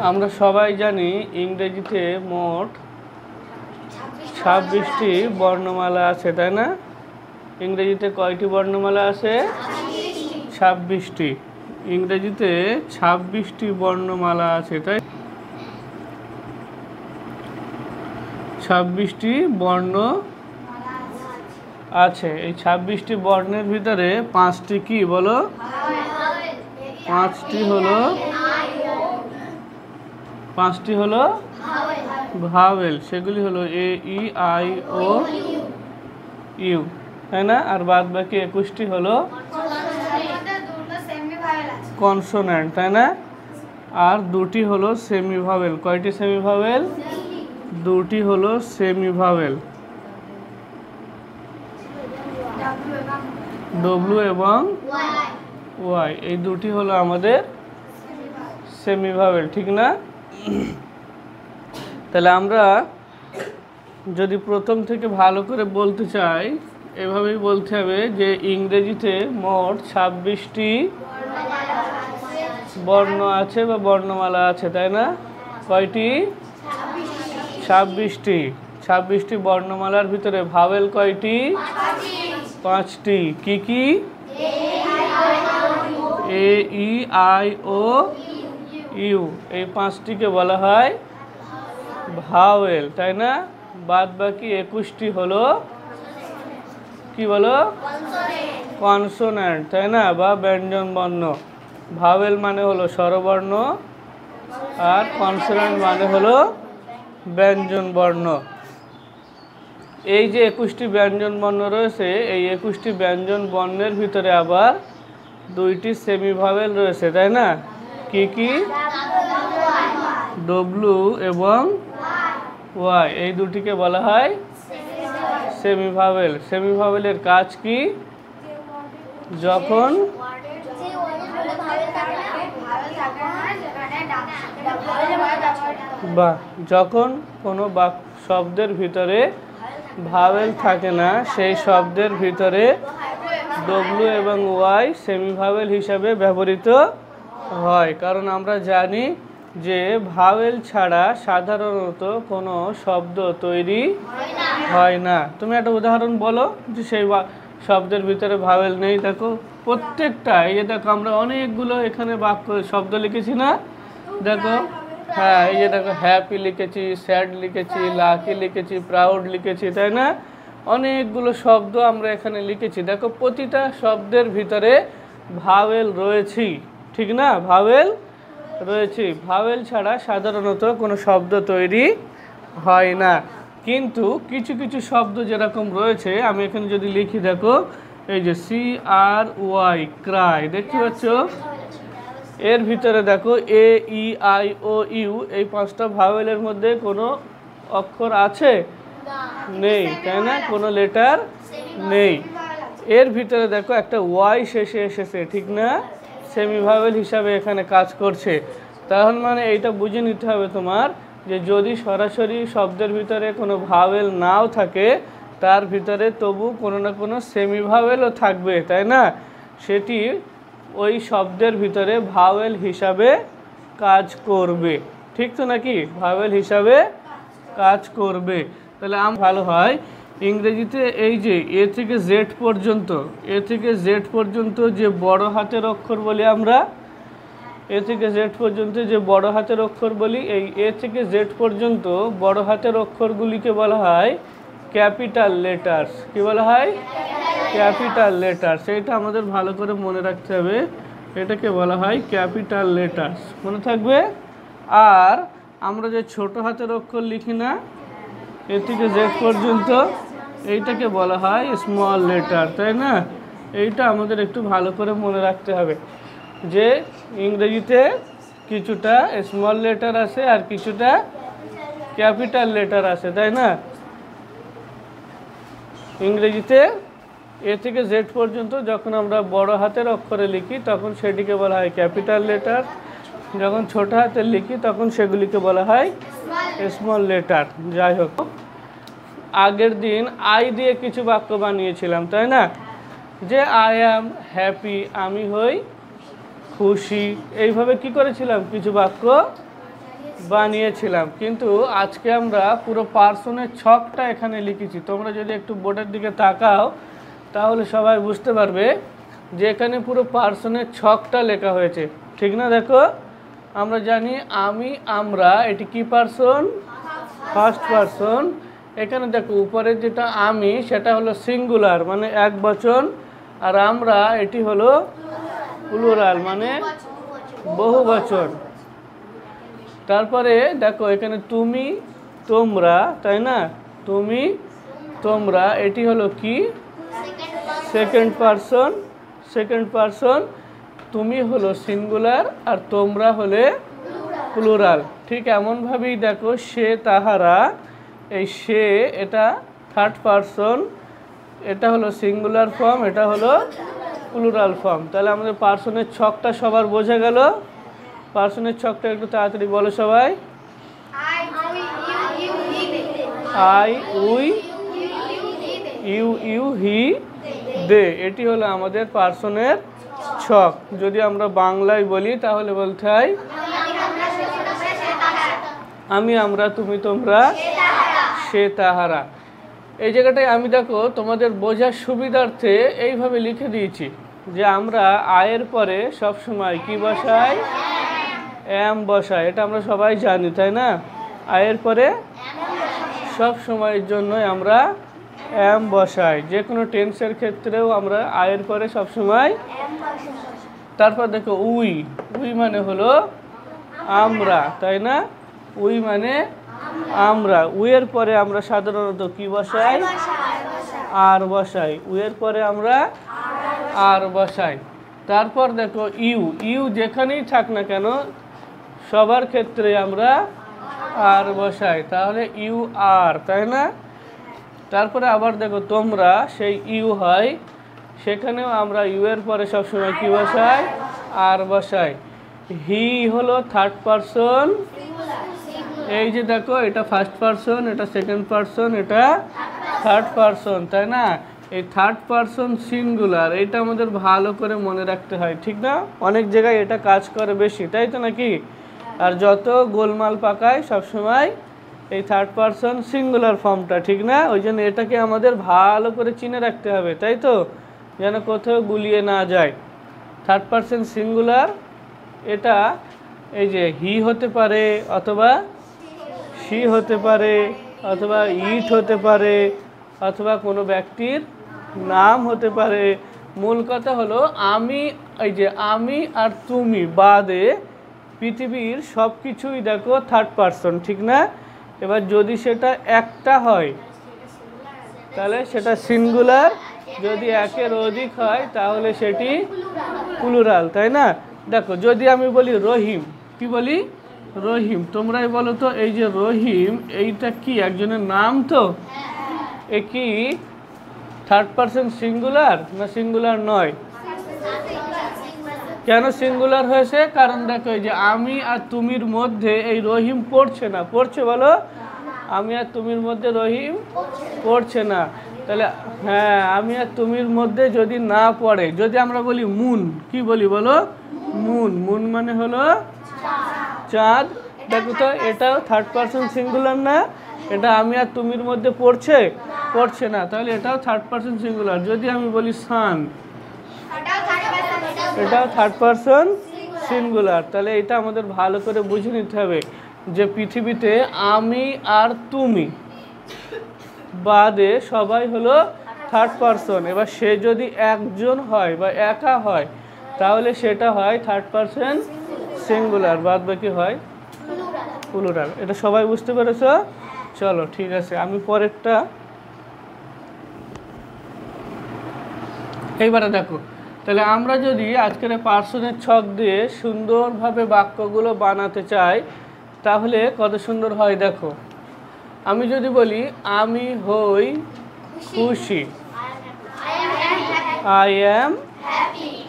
আমরা সবাই জানি ইংরেজিতে মোট 26টি বর্ণমালা আছে, তাই না? ইংরেজিতে কয়টি বর্ণমালা আছে? 26টি। ইংরেজিতে 26টি বর্ণমালা আছে, তাই 26টি বর্ণ আছে। এই 26টি বর্ণের ভিতরে 5টি কি বলো? 5টি হলো ভাওয়েল। সেগুলি হলো এ, ই, আই, ও, ইউ, তাই না? আর বাদ বাকি 21টি হলো কনসোন্যান্ট, তাই না? আর 2টি হলো সেমি ভাওয়েল। কয়টি সেমি ভাওয়েল? 2টি হলো সেমি ভাওয়েল, ডব্লিউ এবং ওয়াই। এই 2টি হলো আমাদের সেমি ভাওয়েল, ঠিক না? তাহলে আমরা যদি প্রথম থেকে ভালো করে বলতে চাই, এভাবেই বলতে হবে যে ইংরেজিতে মোট 26টি বর্ণ আছে বা বর্ণমালা আছে, তাই না? কয়টি? 26টি। 26টি বর্ণমালার ভিতরে ভাওয়েল কয়টি? 5টি। কি কি? এ, ই, আই, ও, ইউ। এই 5টিকে বলা হয় ভাওয়েল, তাই না? বাদ বাকি 21টি হলো কি বলো? কনসোন্যান্ট, তাই না? বা ব্যঞ্জন বর্ণ। ভাওয়েল মানে হলো স্বরবর্ণ আর কনসোন্যান্ট মানে হলো ব্যঞ্জন বর্ণ। এই যে 21টি ব্যঞ্জন বর্ণ রয়েছে, এই 21টি ব্যঞ্জন বর্ণের ভিতরে আবার 2টি সেমি ভাওয়েল রয়েছে, তাই না? কি কি? ডব্লিউ এবং ওয়াই। এই 2টিকে বলা হয় সেমি ভাওয়েল। সেমি ভাওয়েলের কাজ কি? যখন কোনো শব্দের ভিতরে ভাওয়েল থাকে না, সেই শব্দের ভিতরে ডব্লিউ এবং ওয়াই সেমি ভাওয়েল হিসাবে ব্যবহৃত হয়। কারণ আমরা জানি যে ভাওয়েল ছাড়া সাধারণত কোনো শব্দ তৈরি হয় না। তুমি একটা উদাহরণ বলো যে সেই শব্দের ভিতরে ভাওয়েল নেই। দেখো প্রত্যেকটা, এই যে দেখো আমরা অনেকগুলো এখানে বাক্য শব্দ লিখেছি না? দেখো, হ্যাঁ, এই যে দেখো হ্যাপি লিখেছি, স্যাড লিখেছি, লাকি লিখেছি, প্রাউড লিখেছি, তাই না? অনেকগুলো শব্দ আমরা এখানে লিখেছি। দেখো প্রতিটা শব্দের ভিতরে ভাওয়েল রয়েছে, ঠিক না? ভাওয়েল রয়েছে। ভাওয়েল ছাড়া সাধারণত কোনো শব্দ তৈরি হয় না। কিন্তু কিছু কিছু শব্দ যেরকম রয়েছে, আমি এখানে যদি লিখি, দেখো এই যে CRY, ক্রাই, দেখতে পাচ্ছ? এর ভিতরে দেখো এ, ই, আই, ও, ইউ, এই 5টা ভাওয়েলের মধ্যে কোনো অক্ষর আছে? নেই, তাই না? কোনো লেটার নেই। এর ভিতরে দেখো একটা ওয়াই শেষে এসেছে, ঠিক না? সেমি ভাওয়েল হিসাবে এখানে কাজ করছে। তাহলে মানে এইটা বুঝে নিতে হবে তোমার যে যদি সরাসরি শব্দের ভিতরে কোনো ভাওয়েল নাও থাকে, তার ভিতরে তবু কোনো না কোনো সেমি ভাওয়েলও থাকবে, তাই না? সেটি ওই শব্দের ভিতরে ভাওয়েল হিসাবে কাজ করবে, ঠিক তো নাকি? ভাওয়েল হিসাবে কাজ করবে। তাহলে ভালো হয় ইংরেজিতে এই যে এ থেকে জেড পর্যন্ত যে বড় হাতের অক্ষর বলি আমরা, এ থেকে জেড পর্যন্ত যে বড় হাতের অক্ষর বলি, এই এ থেকে জেড পর্যন্ত বড় হাতের অক্ষরগুলিকে বলা হয় ক্যাপিটাল লেটার্স। কি বলা হয়? Capital letters. এটা আমাদের ভালো করে মনে রাখতে হবে, এটাকে বলা হয় ক্যাপিটাল লেটার্স, মনে থাকবে। আর আমরা যে ছোট হাতের অক্ষর লিখি না, এ থেকে জেড পর্যন্ত, এইটাকে বলা হয় স্মল লেটার, তাই না? এইটা আমাদের একটু ভালো করে মনে রাখতে হবে যে ইংরেজিতে কিছুটা স্মল লেটার আছে আর কিছুটা ক্যাপিটাল লেটার আছে, তাই না? ইংরেজিতে এ থেকে জেড পর্যন্ত যখন আমরা বড় হাতের অক্ষরে লিখি তখন সেটিকে বলা হয় ক্যাপিটাল লেটার, যখন ছোট হাতের লিখি তখন সেগুলিকে বলা হয় স্মল লেটার। যাই হোক, আগের দিন আই দিয়ে কিছু বাক্য বানিয়েছিলাম, তাই না? যে আই অ্যাম হ্যাপি, আমি হই খুশি, এইভাবে কি করেছিলাম? কিছু বাক্য বানিয়েছিলাম, কিন্তু আজকে আমরা পুরো পার্সনের ছকটা এখানে লিখেছি। তোমরা যদি একটু বোর্ডের দিকে তাকাও তাহলে সবাই বুঝতে পারবে যে এখানে পুরো পার্সনের ছকটা লেখা হয়েছে, ঠিক না? দেখো, আমরা জানি আমি, আমরা, এটি কি পার্সন? First person. এখানে দেখো উপরে যেটা আমি সেটা হলো সিঙ্গুলার মানে এক বচন, আর আমরা এটি হলো প্লুরাল মানে বহু বচন। তারপরে দেখো এখানে তুমি, তোমরা, তাই না? তুমি, তোমরা, এটি হলো কি? Second person. Second person. তুমি হলো সিঙ্গুলার আর তোমরা হলে প্লুরাল। ঠিক এমনভাবেই দেখো সে, তাহারা, এই সে এটা থার্ড পার্সন, এটা হলো সিঙ্গুলার ফর্ম, এটা হলো প্লুরাল ফর্ম। তাহলে আমাদের পার্সনের ছকটা সবার বোঝা গেল? পার্সনের ছকটা একটু তাড়াতাড়ি বলো সবাই। আই, উই, ইউ, ইউ, হি, দে, এটি হলো আমাদের পার্সনের ছক। যদি আমরা বাংলায় বলি তাহলে বলতে হয় আমি, আমরা, তুমি, তোমরা, সে, তাহারা। এই জায়গাটায় আমি দেখো তোমাদের বোঝার সুবিধার্থে এইভাবে লিখে দিয়েছি যে আমরা আয়ের পরে সবসময় কি বসাই? এম বসাই। এটা আমরা সবাই জানি, তাই না? আয়ের পরে সব সময়ের জন্য আমরা এম বসাই, যে কোনো টেন্সের ক্ষেত্রেও আমরা আয়ের পরে সবসময়। তারপর দেখো উই, উই মানে হলো আমরা, তাই না? উই মানে আমরা। উইয়ের পরে আমরা সাধারণত কি বসাই? আর বসাই। উইয়ের পরে আমরা আর বসাই। তারপর দেখো ইউ, ইউ যেখানেই থাক না কেন সবার ক্ষেত্রে আমরা আর বসাই, তাহলে ইউ আর, তাই না? তারপরে আবার দেখো তোমরা, সেই ইউ হয়, সেখানেও আমরা ইউ এর পরে সবসময় কি বসাই? আর বসাই। হি হলো থার্ড পার্সন। এই যে দেখো এটা ফার্স্ট পার্সন, এটা সেকেন্ড পার্সন, এটা থার্ড পার্সন, তাই না? এই থার্ড পার্সন সিঙ্গুলার, এটা আমাদের ভালো করে মনে রাখতে হয়, ঠিক না? অনেক জায়গায় এটা কাজ করে বেশি, তাই তো নাকি? আর যত গোলমাল পাকায় সবসময় এই থার্ড পার্সন সিঙ্গুলার ফর্মটা, ঠিক না? ওই জন্য এটাকে আমাদের ভালো করে চিনে রাখতে হবে, তাই তো? যেন কোথাও গুলিয়ে না যায়। থার্ড পার্সন সিঙ্গুলার, এটা এই যে হি হতে পারে, অথবা সি হতে পারে, অথবা ইট হতে পারে, অথবা কোনো ব্যক্তির নাম হতে পারে। মূল কথা হলো আমি, এই যে আমি আর তুমি বাদে পৃথিবীর সব কিছুই দেখো থার্ড পার্সন, ঠিক না? এবার যদি সেটা একটা হয় তাহলে সেটা সিঙ্গুলার, যদি একের অধিক হয় তাহলে সেটি প্লুরাল, তাই না? দেখো যদি আমি বলি রহিম, কি বলি? রহিম। তোমরাই বলো তো, এই যে রহিম, এইটা কি একজনের নাম? তো এ কি থার্ড পার্সন সিঙ্গুলার না সিঙ্গুলার নয়? কেন সিঙ্গুলার হয়েছে? কারণ দেখো এই যে আমি আর তুমির মধ্যে এই রহিম পড়ছে না। পড়ছে বলো? আমি আর তুমির মধ্যে রহিম পড়ছে না। তাহলে হ্যাঁ, আমি আর তুমির মধ্যে যদি না পড়ে, যদি আমরা বলি মুন, কি বলি বলো? মুন। মুন মানে হলো চাঁদ। দেখো তো এটাও থার্ড পার্সন সিঙ্গুলার না? এটা আমি আর তুমির মধ্যে পড়ছে? পড়ছে না, তাহলে এটাও থার্ড পার্সন সিঙ্গুলার। যদি আমি বলি সান, এটাও থার্ড পার্সন সিঙ্গুলার। তাহলে এটা আমাদের ভালো করে বুঝে নিতে হবে যে পৃথিবীতে আমি আর তুমি বাদে সবাই হলো থার্ড পার্সন। এবার সে যদি একজন হয় বা একা হয় তাহলে সেটা হয় থার্ড পার্সন সিঙ্গুলার, বাদ বাকি হয় প্লুরাল। এটা সবাই বুঝতে পেরেছো? চলো ঠিক আছে, আমি পরেরটা। এইবারে দেখো, তাহলে আমরা যদি আজকের পার্সনের ছক দিয়ে সুন্দরভাবে বাক্যগুলো বানাতে চাই তাহলে কত সুন্দর হয় দেখো। আমি যদি বলি আমি হই খুশি, আই অ্যাম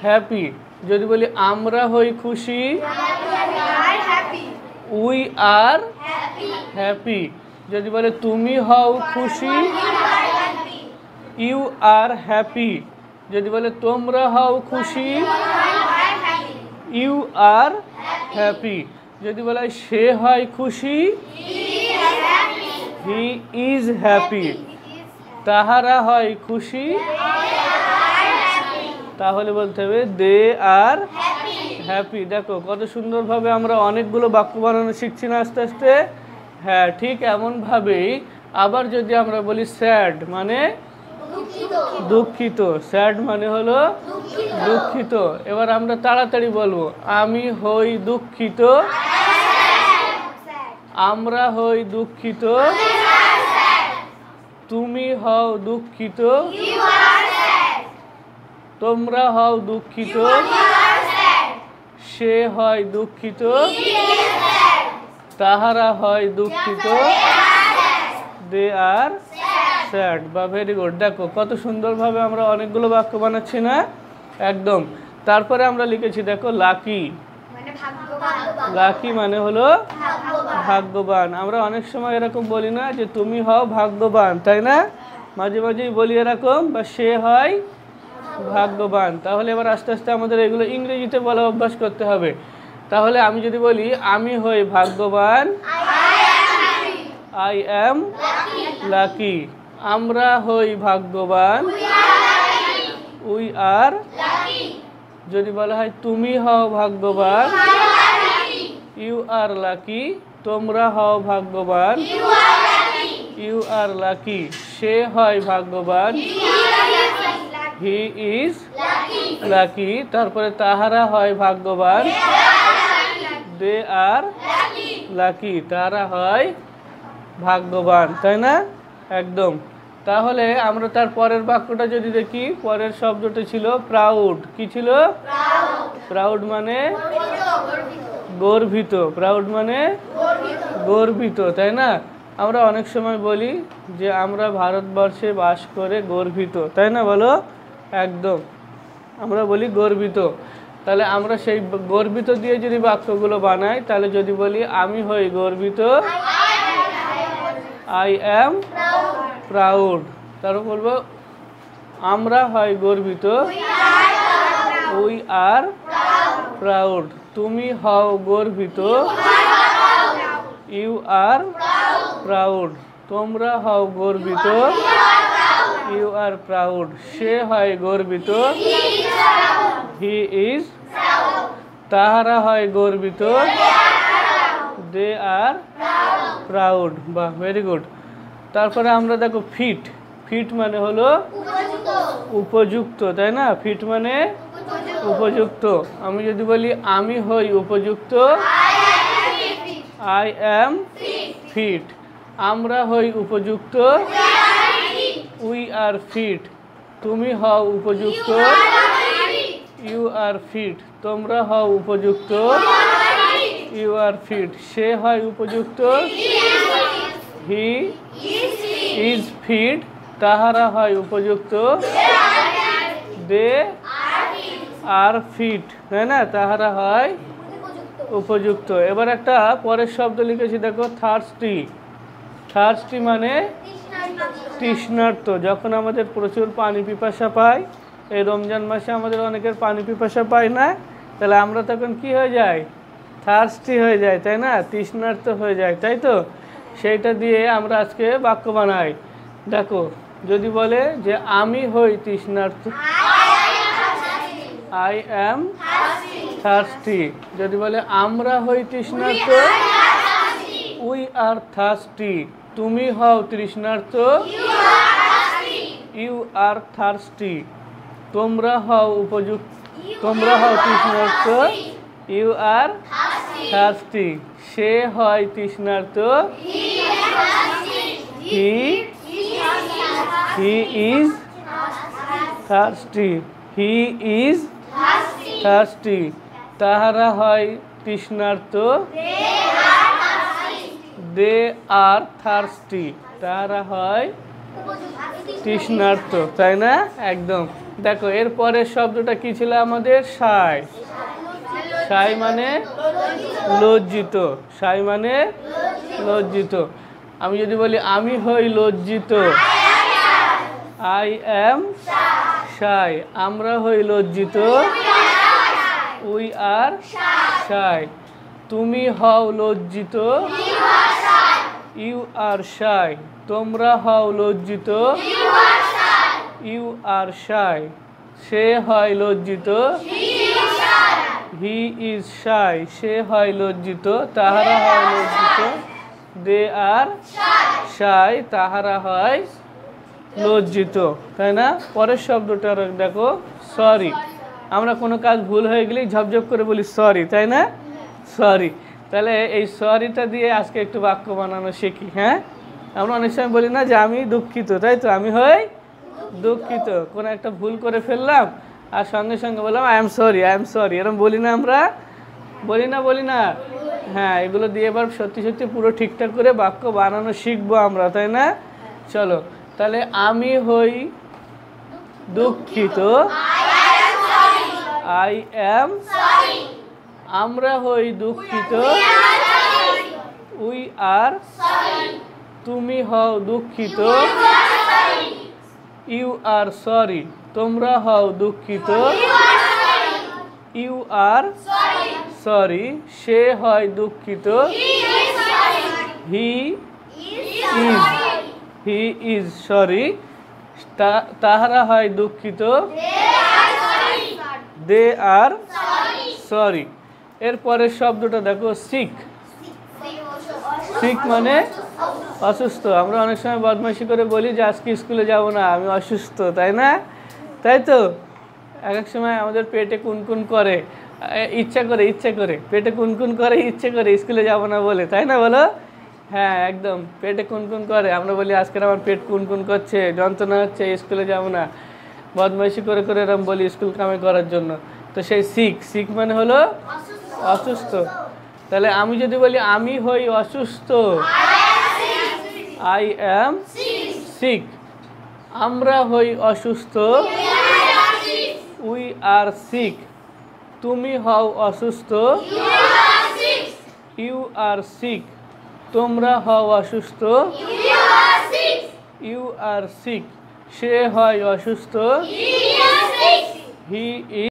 হ্যাপি। যদি বলি আমরা হই খুশি, উই আর হ্যাপি। যদি বলে তুমি হও খুশি, ইউ আর হ্যাপি। যদি বলে তোমরা হও খুশি, ইউ আর হ্যাপি। যদি বলা হয় সে হয় খুশি, হি ইজ হ্যাপি। তাহারা হয় খুশি, তাহলে বলতে হবে দে আর হ্যাপি। দেখো কত সুন্দরভাবে আমরা অনেকগুলো বাক্য বানানো শিখছি না আস্তে আস্তে। হ্যাঁ, ঠিক এমনভাবেই আবার যদি আমরা বলি স্যাড মানে দুঃখিত, স্যাড মানে হলো দুঃখিত। এবার আমরা তাড়াতাড়ি বলবো, আমি হই দুঃখিত, আমরা হই দুঃখিত, তুমি হও দুঃখিত, তোমরা হও দুঃখিত, সে হয় দুঃখিত, তাহারা হয় দুঃখিত, দে আর স্যাড। বা ভেরি গুড। দেখো কত সুন্দরভাবে আমরা অনেকগুলো বাক্য বানাচ্ছি না একদম। তারপরে আমরা লিখেছি দেখো লাকি। লাকি মানে হলো ভাগ্যবান। আমরা অনেক সময় এরকম বলি না যে তুমি হও ভাগ্যবান, তাই না? মাঝে মাঝেই বলি এরকম, বা সে হয় ভাগ্যবান। তাহলে এবার আস্তে আস্তে আমাদের এগুলো ইংরেজিতে বলা অভ্যাস করতে হবে। তাহলে আমি যদি বলি আমি হই ভাগ্যবান, আই অ্যাম লাকি। আমরা হই ভাগ্যবান, উই আর। যদি বলা হয় তুমি হও ভাগ্যবান, ইউ আর লাকি। তোমরা হও ভাগ্যবান, ইউ আর লাকি। সে হয় ভাগ্যবান, হি ইজ লাকি। তারপরে তাহারা হয় ভাগ্যবান, দে আর লাকি। তারা হয় ভাগ্যবান, তাই না? একদম। তাহলে আমরা তার পরের বাক্যটা যদি দেখি, পরের শব্দটা ছিল প্রাউড। কি ছিল? প্রাউড মানে গর্বিত। প্রাউড মানে গর্বিত, তাই না? আমরা অনেক সময় বলি যে আমরা ভারতবর্ষে বাস করে গর্বিত, তাই না? বলো একদম, আমরা বলি গর্বিত। তাহলে আমরা সেই গর্বিত দিয়ে যদি বাক্যগুলো বানাই, তাহলে যদি বলি আমি হই গর্বিত, আই অ্যাম প্রাউড। তারপর বলবো আমরা হয় গর্বিত, উই আর প্রাউড। তুমি হও গর্বিত, ইউ আর প্রাউড। তোমরা হও গর্বিত, ইউ আর প্রাউড। সে হয় গর্বিত, হি ইজ। তাহারা হয় গর্বিত, দে আর প্রাউড। বাহ, ভেরি গুড। তারপরে আমরা দেখো ফিট। ফিট মানে হলো উপযুক্ত, তাই না? ফিট মানে উপযুক্ত। আমি যদি বলি আমি হই উপযুক্ত, আই অ্যাম ফিট। আমরা হই উপযুক্ত, উই আর ফিট। তুমি হও উপযুক্ত, ইউ আর ফিট। তোমরা হও উপযুক্ত, ইউ আর ফিট। সে হয় উপযুক্ত, হি ইজ ফিট। তাহারা হয় উপযুক্ত, দে আর ফিট, তাই না? তাহারা হয় উপযুক্ত। এবার একটা পরের শব্দ লিখেছি দেখো, থার্স্টি। থার্স্টি মানে তৃষ্ণার্ত। যখন আমাদের প্রচুর পানি পিপাসা পায়, এই রমজান মাসে আমাদের অনেকের পানি পিপাসা পায় না, তাহলে আমরা তখন কি হয়ে যাই? থার্স্টি হয়ে যায়, তাই না? তৃষ্ণার্ত হয়ে যায়, তাই তো? সেইটা দিয়ে আমরা আজকে বাক্য বানাই। দেখো যদি বলে যে আমি হই তৃষ্ণার্ত, আই অ্যাম থার্স্টি। যদি বলে আমরা হই তৃষ্ণার্ত, উই আর থার্স্টি। তুমি হও তৃষ্ণার্ত, ইউ আর থার্স্টি। তোমরা হও উপযুক্ত, তোমরা হও তৃষ্ণার্ত, ইউ আর থার্স্টি। সে হয় তৃষ্ণার্ত, he is thirsty. He is thirsty. তাহারা হয় তৃষ্ণার্ত, দে আর থার্স্টি। তাহারা হয় তৃষ্ণার্ত, তাই না? একদম। দেখো এর পরের শব্দটা কি ছিল আমাদের? সাই। সাই মানে লজ্জিত। সাই মানে লজ্জিত। আমি যদি বলি আমি হই লজ্জিত, আই অ্যাম শাই। আমরা হই লজ্জিত, উই আর শাই। তুমি হও লজ্জিত, ইউ আর শাই। তোমরা হও লজ্জিত, ইউ আর শাই। সে হয় লজ্জিত, হি ইজ শাই। সে হয় লজ্জিত, তাহারা হয় লজ্জিত, দে আর শাই। তাহারা হয় লজ্জিত, তাই না? পরের শব্দটা দেখো, সরি। আমরা কোনো কাজ ভুল হয়ে গেলেই ঝপঝপ করে বলি সরি, তাই না? সরি। তাহলে এই সরিটা দিয়ে আজকে একটু বাক্য বানানো শিখি। হ্যাঁ, আমরা অনেক সময় বলি না যে আমি দুঃখিত, তাই তো? আমি হই দুঃখিত, কোনো একটা ভুল করে ফেললাম আর সঙ্গে সঙ্গে বললাম I am sorry, I am sorry. এরকম বলি না আমরা? বলি না? হ্যাঁ, এগুলো দিয়ে এবার সত্যি সত্যি পুরো ঠিকঠাক করে বাক্য বানানো শিখবো আমরা, তাই না? চলো তাহলে, আমি হই দুঃখিত, আই এম। আমরা হই দুঃখিত, উই আর। তুমি হও দুঃখিত, ইউ আর সরি। তোমরা হও দুঃখিত, ইউ আর সরি। সে হয় দুঃখিত, হি ইজ সরি। তাহারা হয় দুঃখিত, দে আর সরি। এরপরের শব্দটা দেখো, সিক। সিক মানে অসুস্থ। আমরা অনেক সময় বদমাইশি করে বলি যে আজকে স্কুলে যাব না, আমি অসুস্থ, তাই না? তাই তো? এক এক সময় আমাদের পেটে কুনকুন করে, ইচ্ছা করে পেটে কুনকুন করে, ইচ্ছে করে স্কুলে যাব না বলে, তাই না? বলো। হ্যাঁ, একদম পেটে কুনকুন করে, আমরা বলি আজকে আমার পেট কুনকুন করছে, যন্ত্রণা হচ্ছে, স্কুলে যাব না। বদমাইশি করে করে এরকম বলি স্কুল কামাই করার জন্য। তো সেই সিক মানে হলো অসুস্থ। তাহলে আমি যদি বলি আমি হই অসুস্থ, আই অ্যাম সিক। আমরা হই অসুস্থ, উই আর সিক। তুমি হও অসুস্থ, ইউ আর সিক। তোমরা হও অসুস্থ, ইউ আর সিক। সে হয় অসুস্থ, হি ইজ